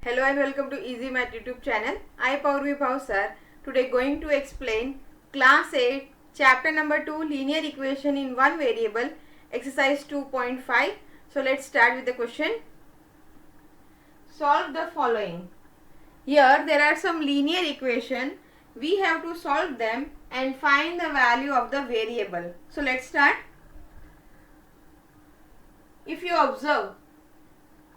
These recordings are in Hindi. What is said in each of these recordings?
Hello and welcome to Easy Math YouTube channel. I Paurvi Bhav sir. Today going to explain class 8 chapter number 2 linear equation in one variable exercise 2.5. So let's start with the question. Solve the following. Here there are some linear equation. We have to solve them and find the value of the variable. So let's start. If you observe,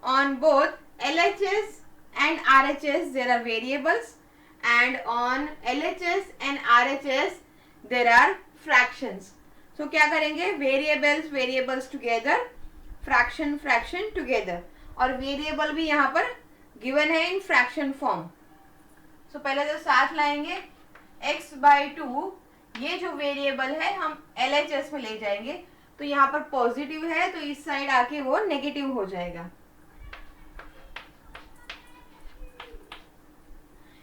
on both LHS and RHS there are variables, and on LHS and RHS there are fractions. So क्या करेंगे, वेरिएबल्स टुगेदर, फ्रैक्शन टुगेदर, और वेरिएबल भी यहाँ पर गिवन है इन फ्रैक्शन फॉर्म. सो पहले तो साथ लाएंगे x/2. ये जो वेरिएबल है हम LHS में ले जाएंगे, तो यहाँ पर पॉजिटिव है तो इस साइड आके वो नेगेटिव हो जाएगा.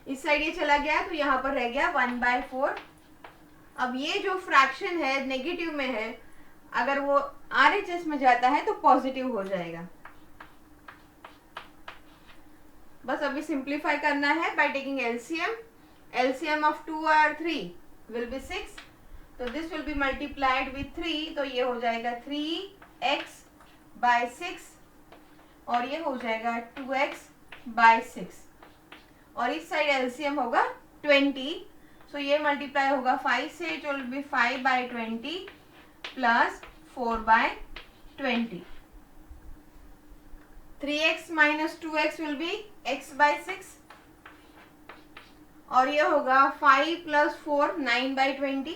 इस साइड ये चला गया तो यहाँ पर रह गया 1/4. अब ये जो फ्रैक्शन है नेगेटिव में है, अगर वो RHS में जाता है तो पॉजिटिव हो जाएगा. बस अभी सिंप्लीफाई करना है बाय टेकिंग एलसीएम ऑफ 2 और 3 विल बी 6. तो this will B multiplied with 3, तो ये हो जाएगा 3x/6 और ये हो जाएगा 2x/6. और इस साइड एलसीएम होगा 20, सो ये मल्टीप्लाई होगा 5 से, it will B 5/20 plus 4/20. 3x minus 2x will be x/6 और ये होगा 5 plus 4 9/20.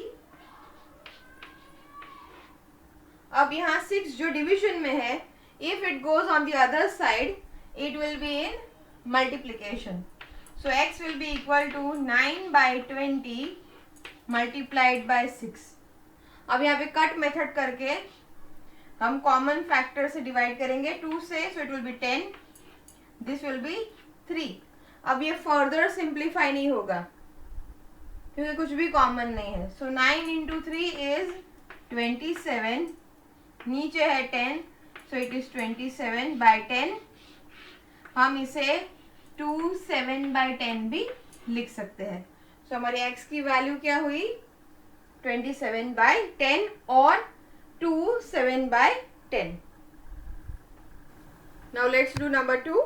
अब यहाँ 6 जो डिवीजन में है, if it goes on the other side it will be in multiplication. So x will be equal to 9/20 multiplied by 6. अब यहाँ पे कट मेथड करके हम कॉमन फैक्टर से डिवाइड करेंगे 2 से, so it will be 10, this will be 3. अब ये फर्दर सिंप्लीफाई नहीं होगा क्योंकि कुछ भी कॉमन नहीं है. So 9 into 3 is 27, नीचे है 10, so it is 27/10. हम इसे 2 7/10 भी लिख सकते हैं. सो हमारी x की वैल्यू क्या हुई, 27/10 और 2 7/10. Now let's do number 2.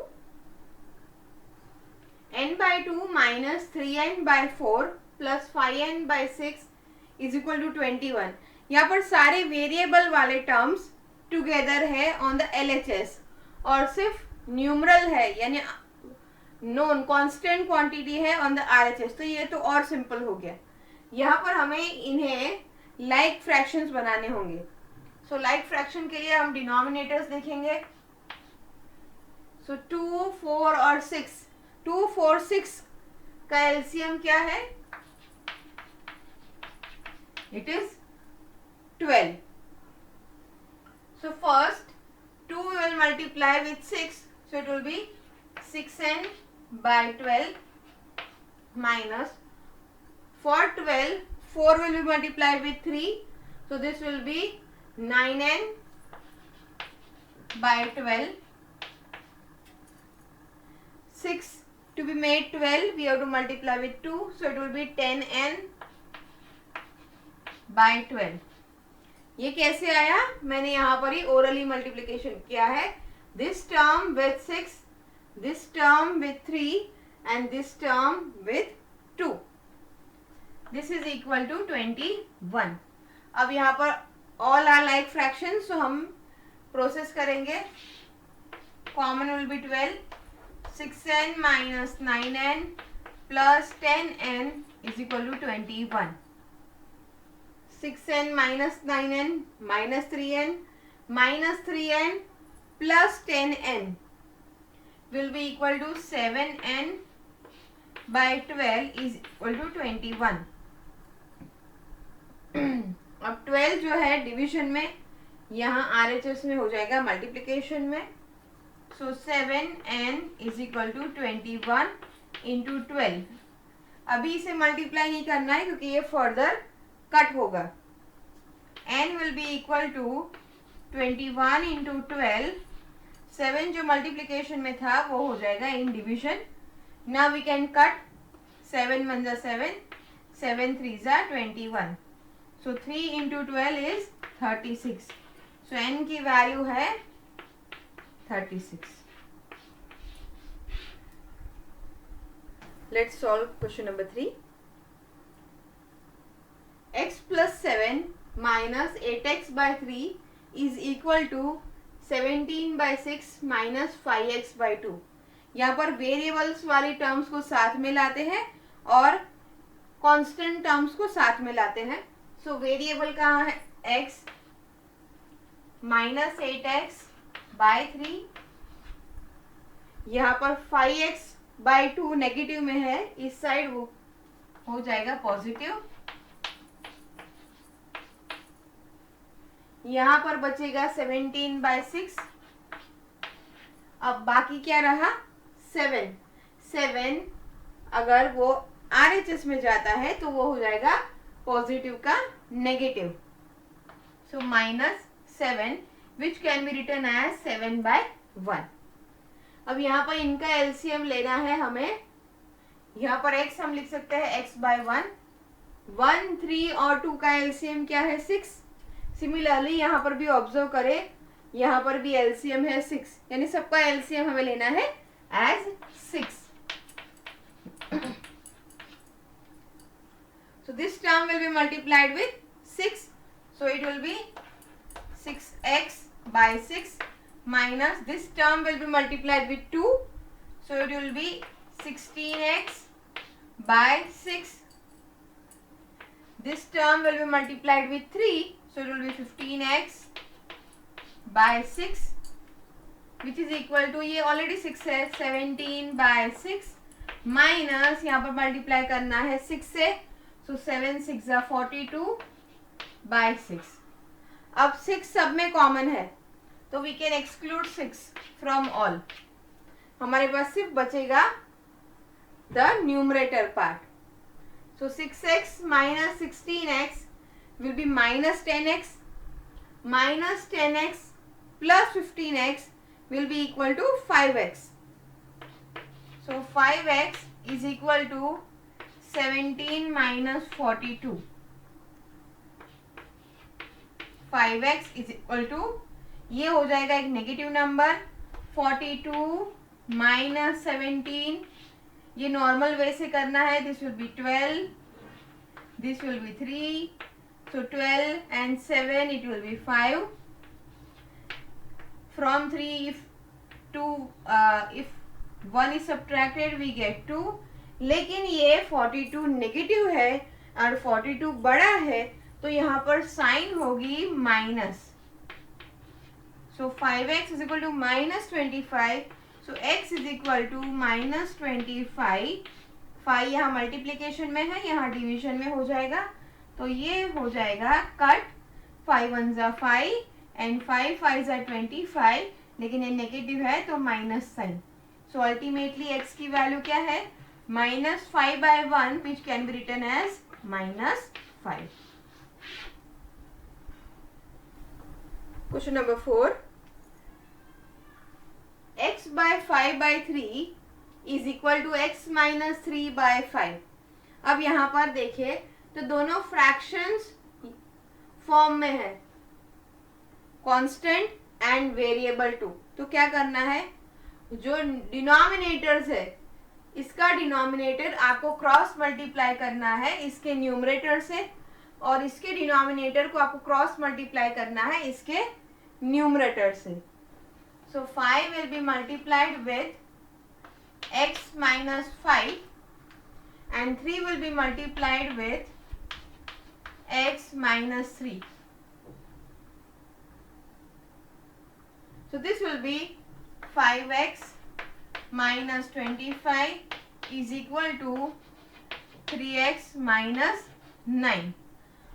n/2 minus 3n/4 plus 5n/6 is equal to 21. यहाँ पर सारे वेरिएबल वाले टर्म्स टुगेदर है ऑन द LHS और सिर्फ न्यूमरल है यानी नॉन कांस्टेंट क्वांटिटी है ऑन द RHS. तो ये तो और सिंपल हो गया. यहाँ पर हमें इन्हें लाइक फ्रैक्शंस बनाने होंगे. सो लाइक फ्रैक्शन के लिए हम डिनोमिनेटर्स देखेंगे. सो 2 4 और 6, 2 4 6 का एलसीएम क्या है, it is 12. So first 2 will multiply with 6, so it will be 6n/12 minus, for 12 4 will be multiplied with 3, so this will be 9n/12. 6 to be made 12 we have to multiply with 2, so it will be 10n/12. ये कैसे आया, मैंने यहाँ पर ही ओरली मल्टीप्लिकेशन किया है. This term with 6, this term with 3 and this term with 2. This is equal to 21. अब यहाँ पर all are like fractions, so हम प्रोसेस करेंगे. Common will be 12. 6n minus 9n plus 10n is equal to 21. 6n minus 9n minus 3n plus 10n will be equal to 7n/12 is equal to 21. अब 12 जो है डिवीजन में, यहाँ RHS में हो जाएगा मल्टीप्लिकेशन में. सो 7n is equal to 21 into 12. अभी इसे मल्टीप्लाई नहीं करना है क्योंकि ये फर्दर कट होगा. n will be equal to 21 into 12, 7 जो मल्टीप्लिकेशन में था वो हो जाएगा in division. Now we can cut. 7 1 जा 7, 7 3 जा 21. So 3 into 12 is 36. So n की वैल्यू है 36. Let's solve question number 3. X plus 7 minus 8x by 3 is equal to 17 by 6 minus 5x by 2. यहाँ पर वेरिएबल्स वाली टर्म्स को साथ में लाते हैं और कांस्टेंट टर्म्स को साथ में लाते हैं. सो वेरिएबल कहाँ है? x minus 8x by 3. यहाँ पर 5x बाय 2 नेगेटिव में है, इस साइड वो हो जाएगा पॉजिटिव. यहाँ पर बचेगा 17 बाय 6. अब बाकी क्या रहा? 7 अगर वो RHS में जाता है तो वो हो जाएगा पॉजिटिव का negative. So -7 which can be written as 7 by 1. अब यहाँ पर इनका एलसीएम लेना है हमें. यहाँ पर x हम लिख सकते हैं x बाय 1. 1 3 और 2 का एलसीएम क्या है? 6. सिमिलरली यहाँ पर भी ऑब्जर्व करें, यहाँ पर भी एलसीएम है 6, यानी सबका एलसीएम हमें लेना है as 6. So this term will be multiplied with 6. So it will be 6x by 6 minus this term will be multiplied with 2. So it will be 16x by 6. This term will be multiplied with 3. So it will be 15x by 6 which is equal to, ये ऑलरेडी 6 है, 17 by 6 माइनस यहाँ पर मल्टीप्लाई करना है 6 से. सो 7 6 जा 42 by 6. अब 6 सब में कॉमन है तो we can exclude 6 from all. हमारे पास सिर्फ बचेगा the numerator part. So 6x minus 16x will be minus 10x. Minus 10x plus 15x will be equal to 5x. So 5x is equal to 17 minus 42. 5x is equal to, ये हो जाएगा एक नेगेटिव नंबर. 42 माइनस 17, ये नॉर्मल वे से करना है. This will B 12, this will be 3. So 12 and 7 it will be 5. From 3 if 1 is subtracted we get 2. लेकिन ये 42 नेगेटिव है और 42 बड़ा है तो यहाँ पर साइन होगी minus. So 5x is equal to minus 25. So x is equal to minus 25. 5 यहाँ मल्टीप्लीकेशन में है, यहाँ डिवीजन में हो जाएगा तो ये हो जाएगा कट. 5 1 जा 5 एंड 5 5 जा 25, लेकिन ये नेगेटिव है तो minus sign. So ultimately x की वैल्यू क्या है? -5 by 1 which can be written as -5. Question number 4. x by 5 by 3 is equal to x minus 3 by 5. अब यहाँ पर देखिए तो दोनों फ्रैक्शंस फॉर्म में है, कांस्टेंट एंड वेरिएबल टू. तो क्या करना है? जो डिनोमिनेटर्स है इसका डिनोमिनेटर आपको क्रॉस मल्टीप्लाई करना है इसके न्यूमरेटर से और इसके डिनोमिनेटर को आपको क्रॉस मल्टीप्लाई करना है इसके न्यूमरेटर से. सो 5 will be multiplied with x minus 5 and 3 will be multiplied with x minus 3. So this will be 5x minus 25 is equal to 3x minus 9.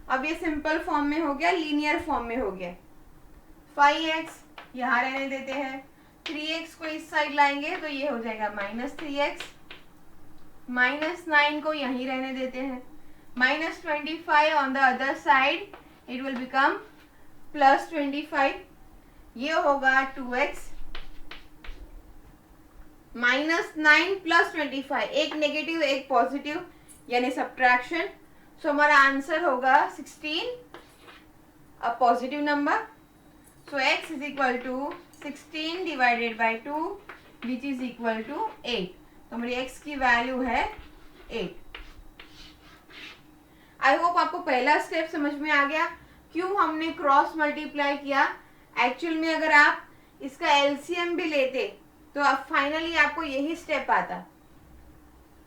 अब ये सिंपल फॉर्म में हो गया, लीनियर फॉर्म में हो गया. 5x यहाँ रहने देते हैं, 3x को इस साइड लाएंगे तो ये हो जाएगा -3x. -9 को यहीं रहने देते हैं. -25 on the other side it will become +25. ये होगा 2x -9 + 25, एक नेगेटिव एक पॉजिटिव यानी सब्ट्रैक्शन। सो हमारा आंसर होगा 16, a positive number. So x is equal to 16 divided by 2 which is equal to 8। तो हमारी x की वैल्यू है 8। आई होप आपको पहला स्टेप समझ में आ गया क्यों हमने क्रॉस मल्टीप्लाई किया। एक्चुअल में अगर आप इसका एलसीएम भी लेते तो अब फाइनली आपको यही स्टेप आता।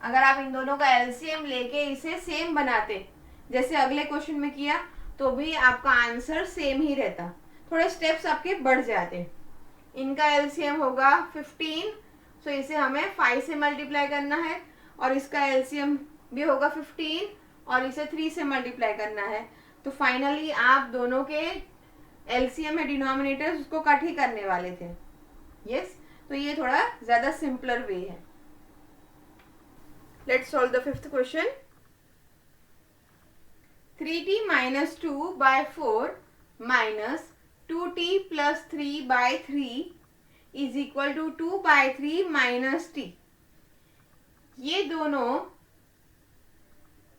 अगर आप इन दोनों का एलसीएम लेके इसे सेम बनाते जैसे अगले क्वेश्चन में किया तो भी आपका आंसर सेम ही रहता, थोड़े स्टेप्स आपके बढ़ जाते। इनका एलसीएम होगा 15, सो इसे हमें 5 से मल्टीप्लाई करना है, और इसका एलसीएम भी होगा 15 और इसे 3 से मल्टीप्लाई करना है। तो फाइनली आप दोनों के एलसीएम है डिनोमिनेटर्स उसको कट ही करने वाले थे। यस, तो ये थोड़ा ज्यादा सिंपलर वे है। Let's solve the fifth question. 3t minus 2 by 4 minus 2t plus 3 by 3 is equal to 2 by 3 minus t। ये दोनों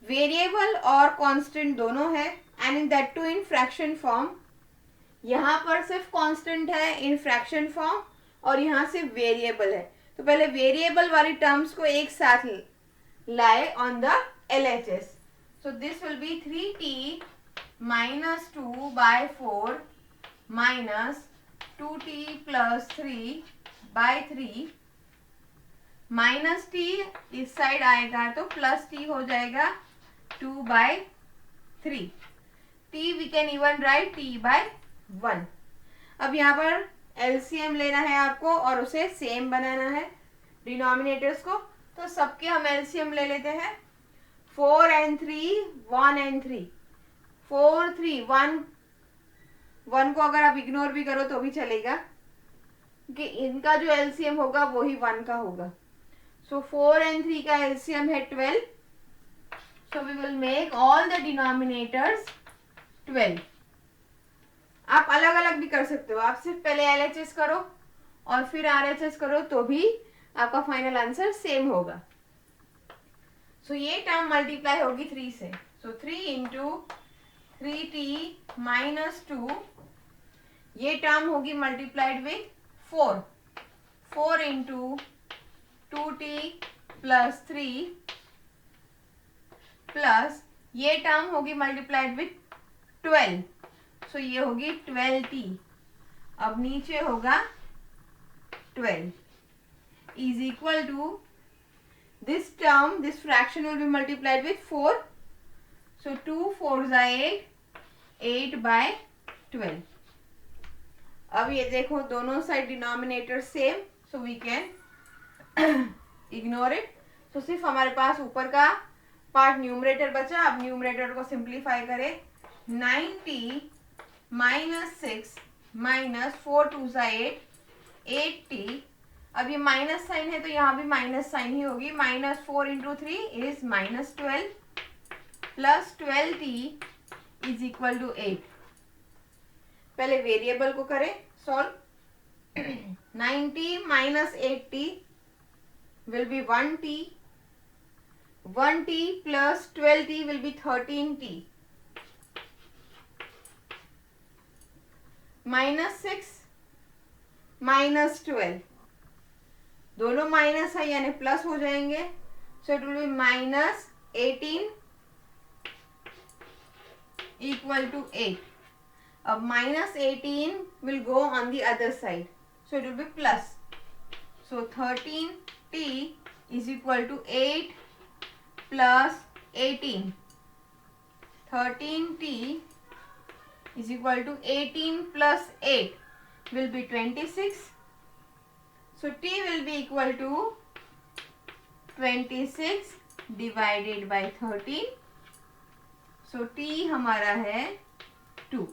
वेरिएबल और कांस्टेंट दोनों है, and in that too in fraction form. यहाँ पर सिर्फ कांस्टेंट है इन फ्रैक्शन फॉर्म और यहाँ सिर्फ वेरिएबल है। तो पहले वेरिएबल वाली टर्म्स को एक साथ लाए on the LHS। So this will be 3t minus 2 by 4 minus 2t plus 3 by 3 minus t इस साइड आएगा तो plus t हो जाएगा 2 by 3। t we can even write t by 1। अब यहाँ पर LCM लेना है आपको और उसे सेम बनाना है डिनोमिनेटर्स को। तो सबके हम LCM ले लेते हैं। 4 and 3, 1 and 3, 4 3 1 को अगर आप इग्नोर भी करो तो भी चलेगा कि इनका जो एलसीएम होगा वो ही 1 का होगा। सो 4 and 3 का एलसीएम है 12। So we will make all the denominators 12। आप अलग अलग भी कर सकते हो, आप सिर्फ पहले LHS करो और फिर RHS करो तो भी आपका फाइनल आंसर सेम होगा। सो ये टर्म मल्टीप्लाई होगी 3 से। सो 3 इंटू 3t माइनस 2, ये टर्म होगी multiplied with 4। 4 into 2t plus 3 plus ये टर्म होगी मल्टीप्लाइड विथ 12। सो ये होगी 12t। अब नीचे होगा 12 is equal to this term, this fraction will be multiplied with 4. So 2 4s are 8, 8 by 12। अब ये देखो दोनों side denominator same, so we can ignore it. तो सिर्फ हमारे पास ऊपर का पार्ट न्यूमरेटर बचा। अब न्यूमरेटर को सिंप्लीफाई करें। 9t minus 6 minus 4 2s are 8, 8t। अब ये माइनस साइन है तो यहाँ भी माइनस साइन ही होगी। -4 into 3 is -12 plus 12t is equal to 8। पहले वेरिएबल को करें solve. 9t minus 8t will be 1t, 1t प्लस 12t विल बी 13t, -6 -12 दोनों माइनस है यानी प्लस हो जाएंगे। So it will be -18 equal to 8। अब -18 will go on the other side, so it will be plus. So 13t is equal to 8 plus 18। 13t is equal to 18 plus 8 will be 26। So t will be equal to 26 divided by 13. So t हमारा है 2।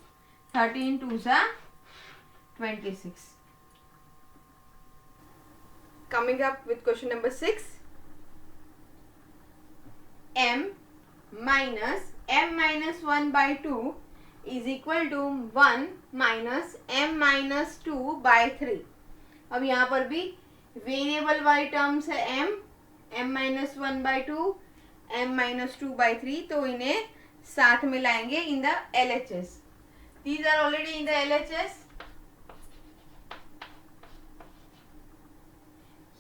13 2s are 26। Coming up with question number 6. m minus 1 by 2 is equal to 1 minus m minus 2 by 3। अब यहाँ पर भी वेरिएबल वाली टर्म्स है m, m-1/2, m-2/3, तो इन्हें साथ में लाएंगे in the LHS. These are already in the LHS.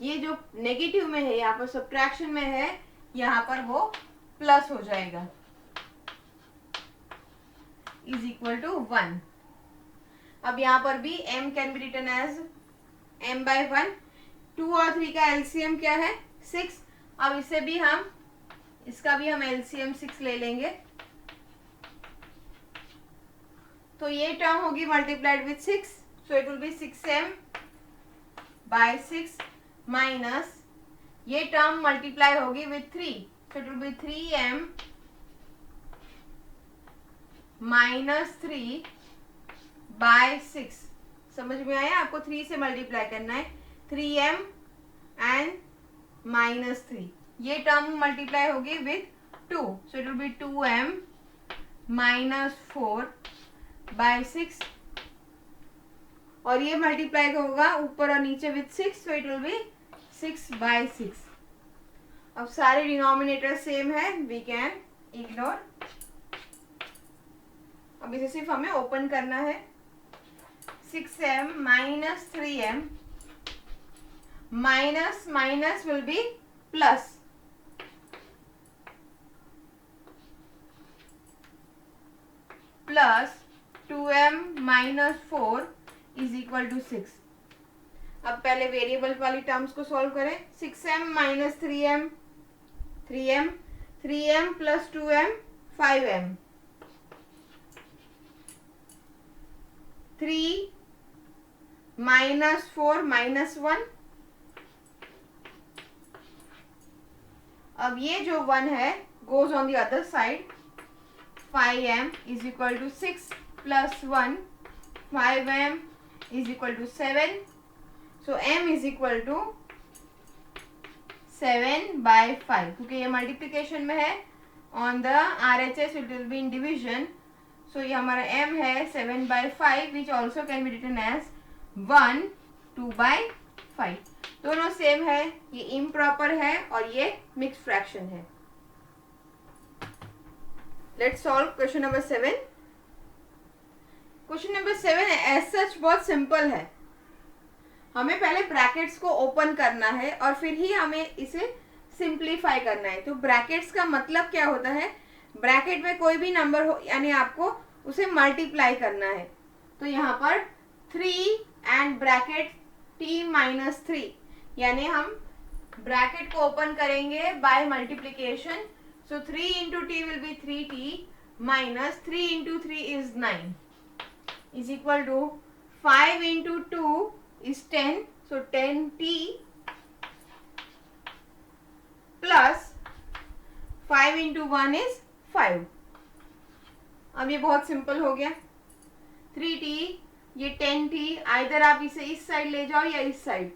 ये जो नेगेटिव में है यहाँ पर सब्ट्रैक्शन में है, यहाँ पर वो प्लस हो जाएगा, इज इक्वल टू 1. अब यहाँ पर भी m can be written as m/1. 2 और 3 का एलसीएम क्या है? 6. अब इसे भी हम, इसका भी हम एलसीएम 6 ले लेंगे, तो ये टर्म होगी multiplied with 6, so it will B 6m/6 minus ये टर्म मल्टीप्लाई होगी with 3, so it will B 3m-3/6. समझ में आया? आपको 3 से मल्टीप्लाई करना है, 3m एंड -3. ये टर्म मल्टीप्लाई होगी with 2, so it will B 2m-4/6, और ये मल्टीप्लाई होगा ऊपर और नीचे with 6, so it will B 6/6. अब सारे डिनोमिनेटर सेम है, वी कैन इग्नोर. अब इसे सिर्फ हमें ओपन करना है. 6m minus 3m minus minus will be plus. Plus 2m minus 4 is equal to 6. अब पहले वेरिएबल वाली टर्म्स को सॉल्व करें. 6m minus 3m 3m, 3m plus 2m 5m, 3 minus 4 minus 1. अब ये जो 1 है goes on the other side. 5m is equal to 6 plus 1, 5m is equal to 7. So m is equal to 7/5. क्योंकि ये मल्टीप्लिकेशन में है, on the RHS it will be in division. So ये हमारा m है 7/5, which also can be written as 1 2/5. दोनों सेम है, ये इम्प्रॉपर है और ये मिक्स फ्रैक्शन है. Let's solve question number 7. Question number 7 as such बहुत सिंपल है. हमें पहले ब्रैकेट्स को ओपन करना है और फिर ही हमें इसे सिंप्लीफाई करना है. तो ब्रैकेट्स का मतलब क्या होता है? ब्रैकेट में कोई भी नंबर हो, यानी आपको उसे मल्टीप्लाई करना है. तो यहाँ पर 3 एंड ब्रैकेट t-3, यानी हम ब्रैकेट को ओपन करेंगे bye multiplication. So 3 into t will be 3t minus 3 into 3 is 9 is equal to 5 into 2 is 10. So 10t plus 5 into 1 is 5. अब ये बहुत सिंपल हो गया. 3t, ये 10t, आइदर आप इसे इस साइड ले जाओ या इस साइड,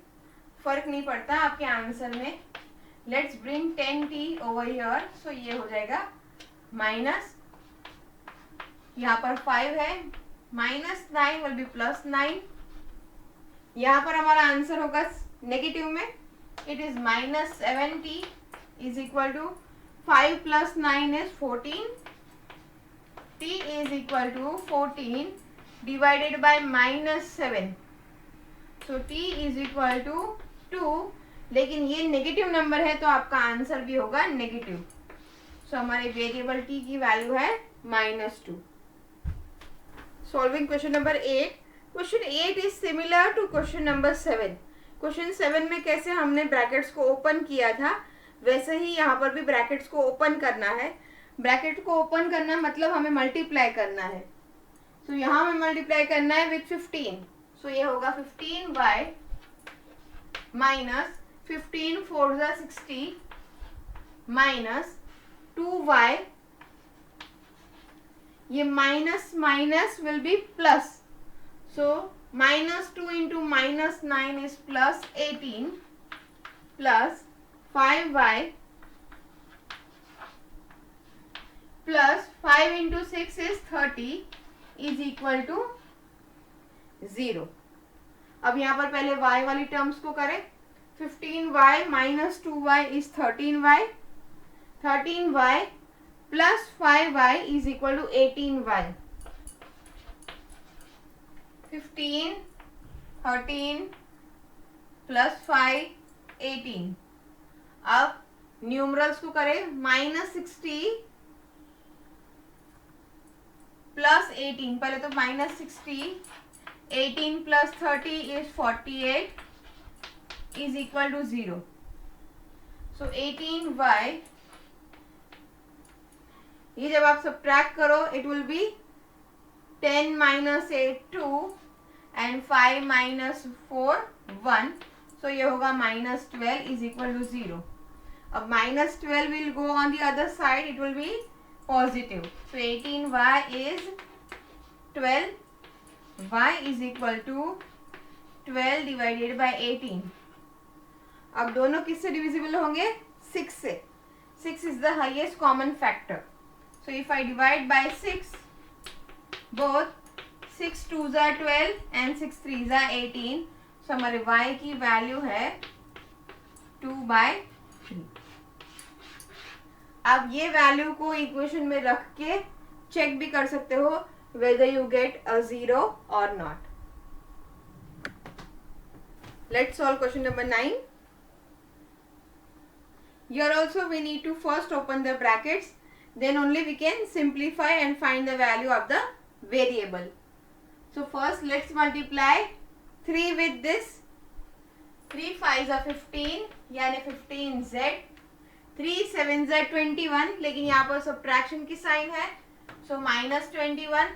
फर्क नहीं पड़ता आपके आंसर में. Let's bring 10t over here. So ये हो जाएगा माइनस, यहाँ पर 5 है, -9 विल बी +9. यहाँ पर हमारा आंसर होगा नेगेटिव में. It is -7t is equal to 5 + 9 is 14. t is equal to 14 divided by -7. So t is equal to 2. लेकिन ये नेगेटिव नंबर है तो आपका आंसर भी होगा नेगेटिव. सो हमारे वेरिएबल t की वैल्यू है -2. Solving question number 8. Question 8 is similar to question number 7. Question 7 में कैसे हमने ब्रैकेट्स को ओपन किया था, वैसे ही यहाँ पर भी ब्रैकेट्स को ओपन करना है. ब्रैकेट को ओपन करना मतलब हमें मल्टीप्लाई करना है. सो यहाँ हमें मल्टीप्लाई करना है विथ 15. सो ये होगा 15y माइनस 15 4 60 माइनस 2y. ये minus minus will be plus. So -2 into -9 is +18 plus 5y plus 5 into 6 is 30 is equal to 0. अब यहाँ पर पहले y वाली टर्म्स को करें. 15y minus 2y is 13y. 13y plus 5y is equal to 18y. 15, 13 plus 5, 18. अब न्यूमरल्स को करें, -60 प्लस 18. पहले तो -60, 18 plus 30 is 48 is equal to 0. So 18y, ये जब आप सब्ट्रैक्ट करो it will be 10 minus 8 2 and 5 minus 4 1. So ये होगा -12 is equal to 0. अब -12 will go on the other side, it will be positive. So 18y is 12. y is equal to 12 divided by 18. अब दोनों किससे डिविजिबल होंगे? 6 से. 6 is the highest common factor. So if I divide by 6, both 6 2s are 12 and 6 3s are 18. So हमारे y की वैल्यू है 2/3. अब ये वैल्यू को इक्वेशन में रख के चेक भी कर सकते हो whether you get a 0 or not. Let's solve question number 9. Here also we need to first open the brackets, then only we can simplify and find the value of the variable. So first let's multiply 3 with this. 3 5s are 15 यानी 15z. 3 7s are 21, लेकिन यहाँ पर सब्ट्रैक्शन की साइन है, so -21.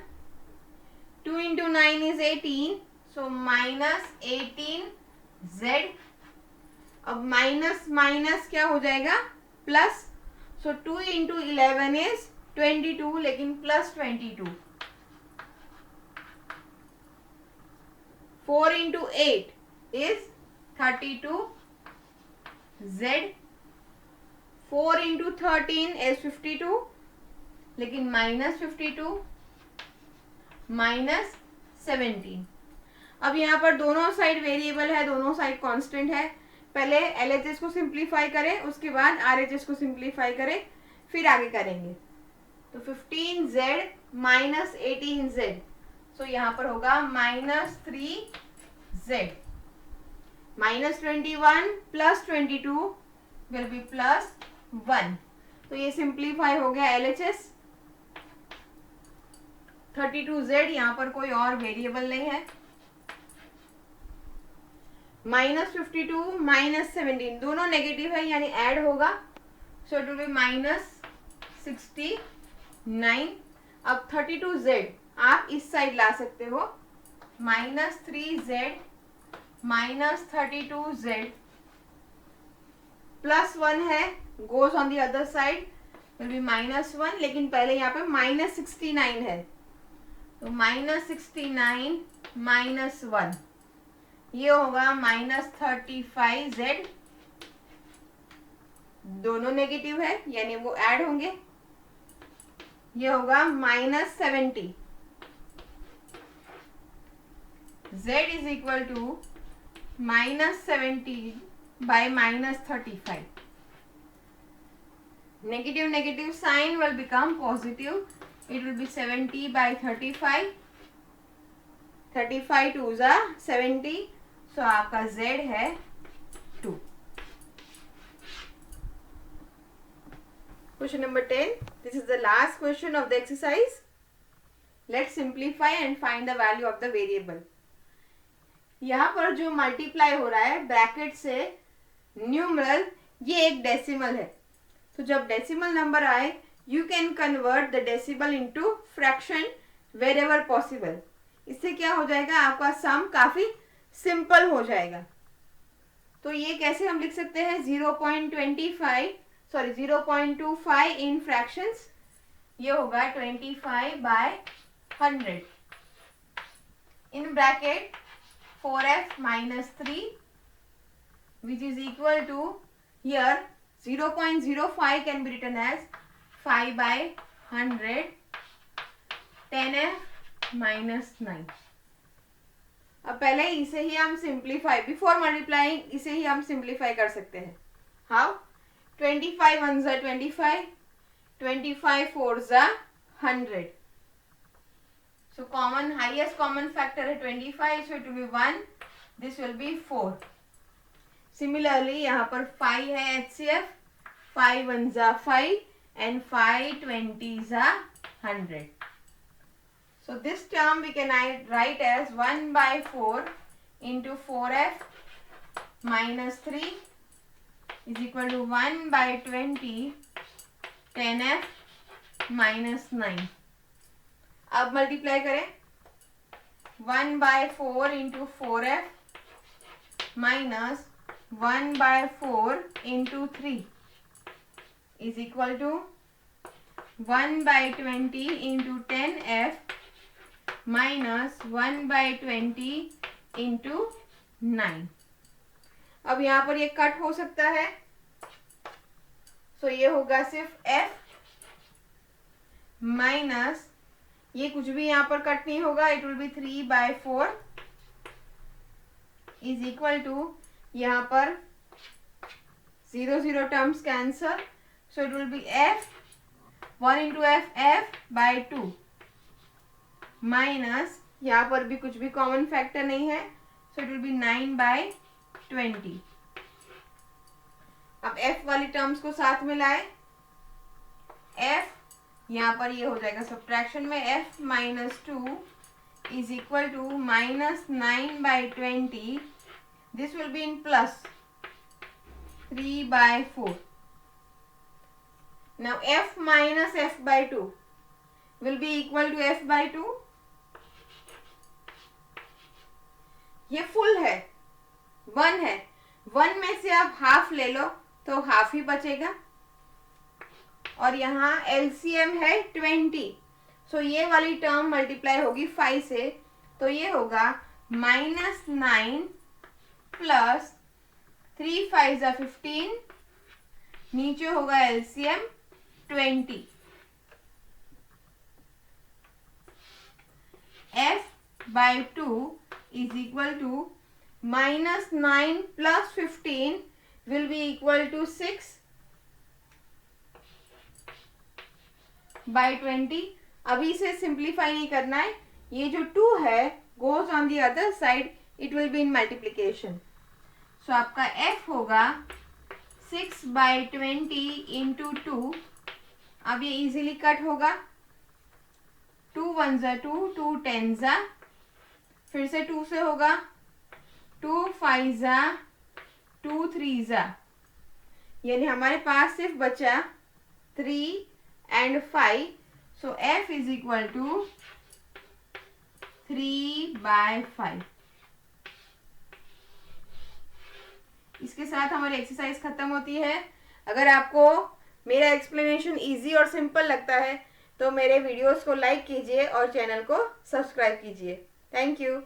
2 into 9 is 18, so -18z. अब माइनस माइनस क्या हो जाएगा? प्लस. सो 2 into 11 is 22, लेकिन plus 22. 4 into 8 is 32z. 4 into 13 is 52, लेकिन -52 -17. अब यहाँ पर दोनों साइड वेरिएबल है, दोनों साइड कांस्टेंट है. पहले LHS को सिंप्लीफाई करें, उसके बाद RHS को सिंप्लीफाई करें, फिर आगे करेंगे. तो 15z minus 18z, सो यहाँ पर होगा -3z. -21 plus 22 will be +1. तो ये सिंप्लीफाई हो गया LHS. 32z, यहाँ पर कोई और वेरिएबल नहीं है. -52 -17 दोनों नेगेटिव है यानी ऐड होगा, सो इट विल बी -69. अब 32z आप इस साइड ला सकते हो. -3z -32z +1 है, goes on the other side, will be -1. लेकिन पहले यहाँ पे -69 है, तो -69 -1 ये होगा -35z. दोनों नेगेटिव है यानी वो ऐड होंगे. ये होगा -70. z is equal to -70 by -35. Negative negative sign will become positive. It will be 70 by 35. 35 2s are 70. So आपका z है 2. Question number 10. This is the last question of the exercise. Let's simplify and find the value of the variable. यहाँ पर जो मल्टीप्लाई हो रहा है ब्रैकेट से न्यूमरल, ये एक डेसिमल है. तो जब डेसिमल नंबर आए, you can convert the decimal into fraction wherever possible. इससे क्या हो जाएगा, आपका सम काफी सिंपल हो जाएगा. तो ये कैसे हम लिख सकते हैं, 0.25 इन फ्रैक्शंस, ये होगा 25/100 in bracket 4f minus 3, which is equal to, here 0.05 can be written as 5/100, 10f minus 9. अब पहले इसे ही हम सिंप्लीफाई, बिफोर मल्टीप्लाइंग इसे ही हम सिंप्लीफाई कर सकते हैं. हाउ? 25 1 जा 25, 25 4 जा 100. So common, highest common factor है 25, so it will be 1, this will be 4. Similarly यहाँ पर 5 है HCF, 5 1 जा 5 and 5 20 जा 100. So this term we can write as 1 by 4 into 4f minus 3 is equal to 1 by 20 10f minus 9. अब मल्टीप्लाई करें. 1 by 4 into 4f minus 1 by 4 into 3 is equal to 1 by 20 into 10f minus 1 by 20 into 9. अब यहाँ पर ये कट हो सकता है, सो ये होगा सिर्फ f माइनस ये कुछ भी यहाँ पर कट नहीं होगा, it will be 3 by 4 is equal to यहाँ पर 0 0 terms cancel, so it will be f 1 into f by 2 minus यहाँ पर भी कुछ भी कॉमन फैक्टर नहीं है, so it will be 9 by 20. अब f वाली टर्म्स को साथ में लाए. f यहाँ पर ये हो जाएगा सब्ट्रैक्शन में, f minus 2 is equal to minus 9 by 20. This will be in plus 3 by 4. Now f minus f by 2 will be equal to f by 2. ये फुल है, 1 है, 1 में से आप हाफ ले लो तो हाफ ही बचेगा, और यहाँ LCM है 20, सो ये वाली टर्म मल्टीप्लाई होगी 5 से, तो ये होगा माइनस 9 प्लस 3 5 जा 15, नीचे होगा LCM 20. f by 2 is equal to minus 9 plus 15 will be equal to 6 by 20. अभी इसे सिंप्लीफाई नहीं करना है, ये जो 2 है goes on the other side, it will be in multiplication. So आपका f होगा 6 by 20 into 2. अब ये इजीली कट होगा, 2 1 जा 2, 2 10 जा, फिर से 2 से होगा, 2 5 जा 2 3 जा, यानी हमारे पास सिर्फ बचा 3 and 5. So f is equal to 3 by 5. इसके साथ हमारी एक्सरसाइज खत्म होती है. अगर आपको मेरा एक्सप्लेनेशन इजी और सिंपल लगता है तो मेरे वीडियोस को लाइक कीजिए और चैनल को सब्सक्राइब कीजिए. Thank you.